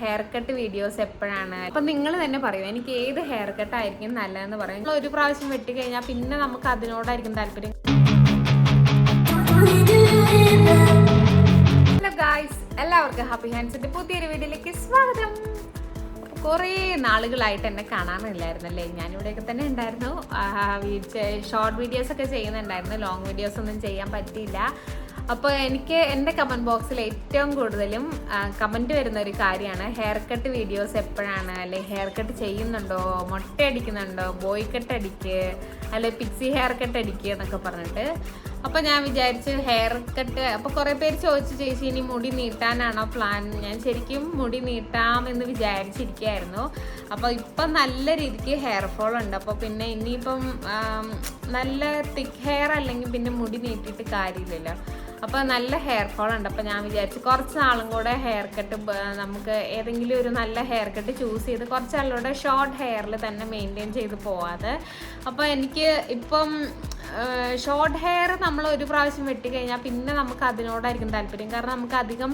Hair cut videos എപ്പോഴാണ് അപ്പൊ നിങ്ങൾ തന്നെ പറയും എനിക്ക് ഏത് ഹെയർ കട്ട് ആയിരിക്കും നല്ലതെന്ന് പറയും. നിങ്ങൾ ഒരു പ്രാവശ്യം വെട്ടി കഴിഞ്ഞാൽ പിന്നെ നമുക്ക് അതിനോടായിരിക്കും താല്പര്യം. ഹലോ ഗായ്സ്, എല്ലാവർക്കും ഹാപ്പി ഹാൻഡ്സിന്റെ പുതിയൊരു വീഡിയോയിലേക്ക് സ്വാഗതം. കുറേ നാളുകളായിട്ട് എന്നെ കാണാനില്ലായിരുന്നല്ലേ. ഞാനിവിടെയൊക്കെ തന്നെ ഉണ്ടായിരുന്നു. ഷോർട്ട് വീഡിയോസ് ഒക്കെ ചെയ്യുന്നുണ്ടായിരുന്നു, ലോങ് വീഡിയോസ് ഒന്നും ചെയ്യാൻ പറ്റിയില്ല. അപ്പോൾ എനിക്ക് എൻ്റെ കമൻറ്റ് ബോക്സിൽ ഏറ്റവും കൂടുതലും കമൻറ്റ് വരുന്ന ഒരു കാര്യമാണ് ഹെയർ കട്ട് വീഡിയോസ് എപ്പോഴാണ്, അല്ലെ ഹെയർ കട്ട് ചെയ്യുന്നുണ്ടോ, മുട്ട അടിക്കുന്നുണ്ടോ, ബോയ് കട്ട് അടിക്ക്, അല്ലെ പിക്സി ഹെയർ കട്ട് അടിക്കുക എന്നൊക്കെ പറഞ്ഞിട്ട്. അപ്പോൾ ഞാൻ വിചാരിച്ചു ഹെയർ കട്ട്, അപ്പോൾ കുറേ പേര് ചോദിച്ചു ചേച്ചി ഇനി മുടി നീട്ടാനാണോ പ്ലാൻ. ഞാൻ ശരിക്കും മുടി നീട്ടാമെന്ന് വിചാരിച്ചിരിക്കുകയായിരുന്നു. അപ്പോൾ ഇപ്പം നല്ല രീതിക്ക് ഹെയർ ഫോൾ ഉണ്ട്. അപ്പോൾ പിന്നെ ഇനിയിപ്പം നല്ല തിക്ക് ഹെയർ അല്ലെങ്കിൽ പിന്നെ മുടി നീട്ടിയിട്ട് കാര്യമില്ലല്ലോ. അപ്പോൾ നല്ല ഹെയർ ഫോൾ ഉണ്ട്. അപ്പോൾ ഞാൻ വിചാരിച്ചു കുറച്ച് നാളും കൂടെ ഹെയർ കട്ട് നമുക്ക് ഏതെങ്കിലും ഒരു നല്ല ഹെയർ കട്ട് ചൂസ് ചെയ്ത് കുറച്ച് നാളുകൂടെ ഷോർട്ട് ഹെയറിൽ തന്നെ മെയിൻറ്റെയിൻ ചെയ്ത് പോവാതെ. അപ്പോൾ എനിക്ക് ഇപ്പം ഷോർട്ട് ഹെയർ നമ്മൾ ഒരു പ്രാവശ്യം വെട്ടി കഴിഞ്ഞാൽ പിന്നെ നമുക്ക് അതിനോടായിരിക്കും താല്പര്യം. കാരണം നമുക്ക് അധികം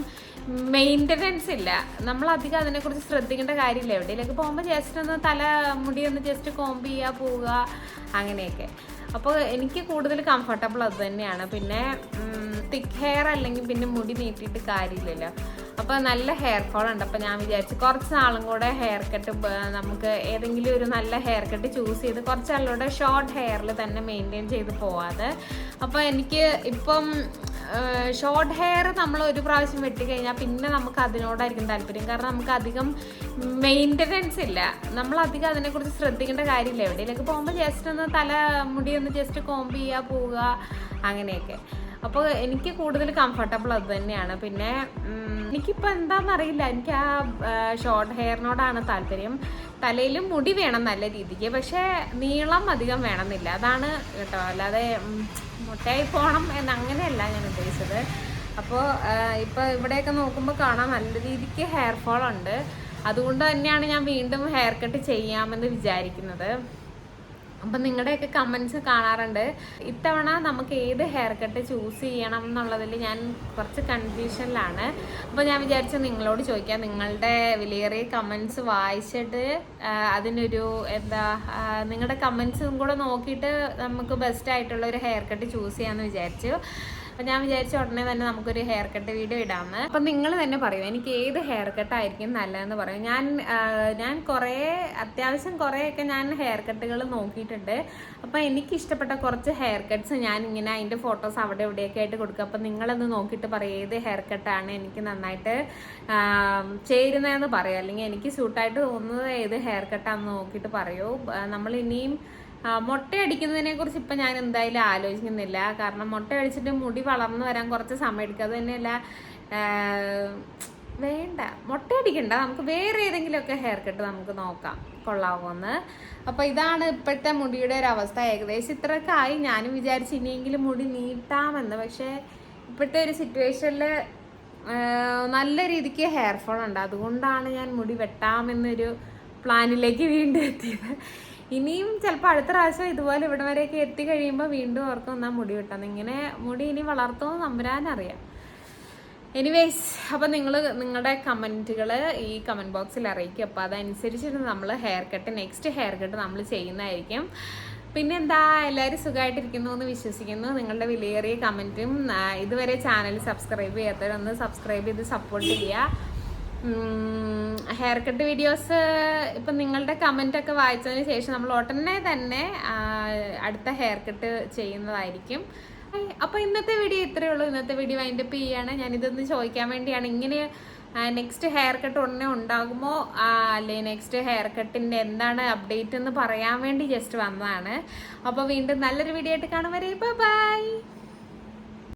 മെയിൻ്റനൻസ് ഇല്ല, നമ്മളധികം അതിനെക്കുറിച്ച് ശ്രദ്ധിക്കേണ്ട കാര്യമില്ല. എവിടെയെങ്കിലൊക്കെ പോകുമ്പോൾ ജസ്റ്റ് ഒന്ന് മുടി ഒന്ന് ജസ്റ്റ് കോംബ് ചെയ്യുക, പോവുക, അങ്ങനെയൊക്കെ. അപ്പോൾ എനിക്ക് കൂടുതൽ കംഫർട്ടബിൾ അത് തന്നെയാണ്. പിന്നെ തിക്ക് ഹെയർ അല്ലെങ്കിൽ പിന്നെ മുടി നീട്ടിയിട്ട് കാര്യമില്ലല്ലോ. അപ്പോൾ നല്ല ഹെയർ ഫോൾ ഉണ്ട്. അപ്പോൾ ഞാൻ വിചാരിച്ചു കുറച്ച് നാളും കൂടെ ഹെയർ കട്ട് നമുക്ക് ഏതെങ്കിലും ഒരു നല്ല ഹെയർ കട്ട് ചൂസ് ചെയ്ത് കുറച്ച് നാളുകൂടെ ഷോർട്ട് ഹെയറിൽ തന്നെ മെയിൻറ്റെയിൻ ചെയ്ത് പോവാതെ. അപ്പോൾ എനിക്ക് ഇപ്പം ഷോർട്ട് ഹെയർ നമ്മൾ ഒരു പ്രാവശ്യം വെട്ടി കഴിഞ്ഞാൽ പിന്നെ നമുക്ക് അതിനോടായിരിക്കും താല്പര്യം. കാരണം നമുക്ക് അധികം മെയിൻ്റനൻസ് ഇല്ല, നമ്മളധികം അതിനെക്കുറിച്ച് ശ്രദ്ധിക്കേണ്ട കാര്യമില്ല. എവിടെയെങ്കിലൊക്കെ പോകുമ്പോൾ ജസ്റ്റ് ഒന്ന് മുടി ഒന്ന് ജസ്റ്റ് കോംബ് ചെയ്യുക, പോവുക, അങ്ങനെയൊക്കെ. അപ്പോൾ എനിക്ക് കൂടുതൽ കംഫർട്ടബിൾ അത് തന്നെയാണ്. പിന്നെ എനിക്കിപ്പോൾ എന്താണെന്നറിയില്ല, എനിക്ക് ആ ഷോർട്ട് ഹെയറിനോടാണ് താല്പര്യം. തലയിലും മുടി വേണം നല്ല രീതിക്ക്, പക്ഷേ നീളം അധികം വേണമെന്നില്ല, അതാണ് കേട്ടോ. അല്ലാതെ മുട്ടയായി പോകണം എന്നങ്ങനെയല്ല ഞാൻ ഉദ്ദേശിച്ചത്. അപ്പോൾ ഇപ്പോൾ ഇവിടെയൊക്കെ നോക്കുമ്പോൾ കാണാൻ നല്ല രീതിക്ക് ഹെയർ ഫോൾ ഉണ്ട്. അതുകൊണ്ട് തന്നെയാണ് ഞാൻ വീണ്ടും ഹെയർ കട്ട് ചെയ്യാമെന്ന് വിചാരിക്കുന്നത്. അപ്പം നിങ്ങളുടെയൊക്കെ കമൻസ് കാണാറുണ്ട്. ഇത്തവണ നമുക്ക് ഏത് ഹെയർ കട്ട് ചൂസ് ചെയ്യണം എന്നുള്ളതിൽ ഞാൻ കുറച്ച് കൺഫ്യൂഷനിലാണ്. അപ്പോൾ ഞാൻ വിചാരിച്ചു നിങ്ങളോട് ചോദിക്കാം. നിങ്ങളുടെ വിലയേറിയ കമൻസ് വായിച്ചിട്ട് അതിനൊരു നിങ്ങളുടെ കമൻസും കൂടെ നോക്കിയിട്ട് നമുക്ക് ബെസ്റ്റ് ആയിട്ടുള്ള ഒരു ഹെയർ കട്ട് ചൂസ് ചെയ്യാമെന്ന് വിചാരിച്ചു. അപ്പം ഞാൻ വിചാരിച്ച ഉടനെ തന്നെ നമുക്കൊരു ഹെയർ കട്ട് വീഡിയോ ഇടാമെന്ന്. അപ്പം നിങ്ങൾ തന്നെ പറയും എനിക്ക് ഏത് ഹെയർ കട്ടായിരിക്കും നല്ലതെന്ന് പറയും. ഞാൻ അത്യാവശ്യം കുറേയൊക്കെ ഞാൻ ഹെയർ കട്ടുകൾ നോക്കിയിട്ടുണ്ട്. അപ്പോൾ എനിക്കിഷ്ടപ്പെട്ട കുറച്ച് ഹെയർ കട്ട്സ് ഞാൻ ഇങ്ങനെ അതിൻ്റെ ഫോട്ടോസ് അവിടെ ഇവിടെയൊക്കെ ആയിട്ട് കൊടുക്കുക. അപ്പം നിങ്ങളൊന്ന് നോക്കിയിട്ട് പറയും ഏത് ഹെയർ കട്ടാണ് എനിക്ക് നന്നായിട്ട് ചേരുന്നതെന്ന് പറയും, അല്ലെങ്കിൽ എനിക്ക് സ്യൂട്ടായിട്ട് തോന്നുന്നത് ഏത് ഹെയർ കട്ടാണെന്ന് നോക്കിയിട്ട് പറയൂ. നമ്മൾ ഇനിയും മുട്ടയടിക്കുന്നതിനെ കുറിച്ച് ഇപ്പം ഞാൻ എന്തായാലും ആലോചിക്കുന്നില്ല. കാരണം മുട്ടയടിച്ചിട്ട് മുടി വളർന്നു വരാൻ കുറച്ച് സമയം എടുക്കുക. അത് തന്നെയല്ല, വേണ്ട, മുട്ടയടിക്കണ്ട, നമുക്ക് വേറെ ഏതെങ്കിലുമൊക്കെ ഹെയർ കട്ട് നമുക്ക് നോക്കാം കൊള്ളാവുമെന്ന്. അപ്പോൾ ഇതാണ് ഇപ്പോഴത്തെ മുടിയുടെ ഒരു അവസ്ഥ. ഏകദേശം ഇത്രയൊക്കെ ആയി. ഞാനും വിചാരിച്ചു ഇനിയെങ്കിലും മുടി നീട്ടാമെന്ന്. പക്ഷേ ഇപ്പോഴത്തെ ഒരു സിറ്റുവേഷനിൽ നല്ല രീതിക്ക് ഹെയർ ഫോൾ ഉണ്ട്. അതുകൊണ്ടാണ് ഞാൻ മുടി വെട്ടാമെന്നൊരു പ്ലാനിലേക്ക് വീണ്ടും എത്തിയത്. ഇനിയും ചിലപ്പോൾ അടുത്ത പ്രാവശ്യം ഇതുപോലെ ഇവിടെ വരെയൊക്കെ എത്തിക്കഴിയുമ്പോൾ വീണ്ടും ഓർക്കും എന്നാൽ മുടി വെട്ടാന്ന്. ഇങ്ങനെ മുടി ഇനി വളർത്തുമോ നമ്പരാനറിയാം. എനിവേയ്സ്, അപ്പോൾ നിങ്ങളുടെ കമൻറ്റുകൾ ഈ കമൻറ്റ് ബോക്സിൽ അറിയിക്കും. അപ്പോൾ അതനുസരിച്ചിട്ട് നമ്മൾ നെക്സ്റ്റ് ഹെയർ കട്ട് നമ്മൾ ചെയ്യുന്നതായിരിക്കും. പിന്നെന്താ, എല്ലാവരും സുഖമായിട്ടിരിക്കുന്നു എന്ന് വിശ്വസിക്കുന്നു. നിങ്ങളുടെ വിലയേറിയ കമൻറ്റും ഇതുവരെ ചാനൽ സബ്സ്ക്രൈബ് ചെയ്യാത്തവരൊന്ന് സബ്സ്ക്രൈബ് ചെയ്ത് സപ്പോർട്ട് ചെയ്യുക. ഹെയർ കട്ട് വീഡിയോസ് ഇപ്പം നിങ്ങളുടെ കമൻറ്റൊക്കെ വായിച്ചതിന് ശേഷം നമ്മൾ ഉടനെ തന്നെ അടുത്ത ഹെയർ കട്ട് ചെയ്യുന്നതായിരിക്കും. അപ്പോൾ ഇന്നത്തെ വീഡിയോ ഇത്രയേ ഉള്ളൂ. ഇന്നത്തെ വീഡിയോ വൈൻഡപ്പ് ചെയ്യുകയാണ്. ഞാനിതൊന്ന് ചോദിക്കാൻ വേണ്ടിയാണ്. ഇങ്ങനെ നെക്സ്റ്റ് ഹെയർ കട്ട് ഉടനെ ഉണ്ടാകുമോ, അല്ലെ നെക്സ്റ്റ് ഹെയർ കട്ടിൻ്റെ എന്താണ് അപ്ഡേറ്റ് എന്ന് പറയാൻ വേണ്ടി ജസ്റ്റ് വന്നതാണ്. അപ്പോൾ വീണ്ടും നല്ലൊരു വീഡിയോ ആയിട്ട് കാണും വരെ ബൈ.